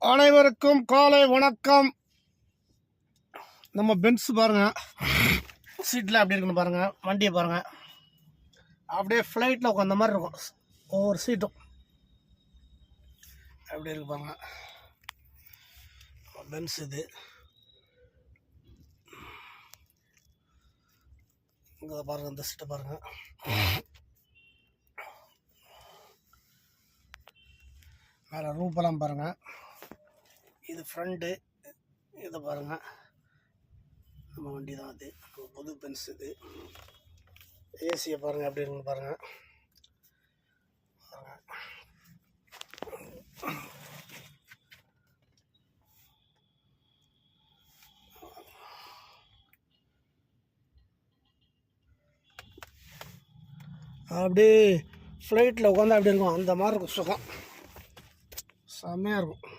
அனைவருக்கும் காலை வணக்கம். நம்ம பென்ஸ் பாருங்க, சீட்டில் அப்படி இருக்குன்னு பாருங்க, வண்டியை பாருங்க, அப்படியே ஃப்ளைட்டில் உட்காந்த மாதிரி இருக்கும். ஒவ்வொரு சீட்டும் அப்படி இருக்கு பாருங்க. பென்ஸ் இது இங்கே பாருங்க, இந்த சீட்டை பாருங்க. மேலே ரூப்பெல்லாம் பாருங்க. இது ஃப்ரண்ட்டு, இதை பாருங்க. நம்ம வண்டி தான் அது, புது பென்ஸ் இது. ஏசியை பாருங்க எப்படி இருக்குன்னு பாருங்க. அப்படியே ஃப்ளைட்டில் உட்காந்து அப்படி இருக்கும், அந்த மாதிரி இருக்கும் சுகம், செம்மையாக இருக்கும்.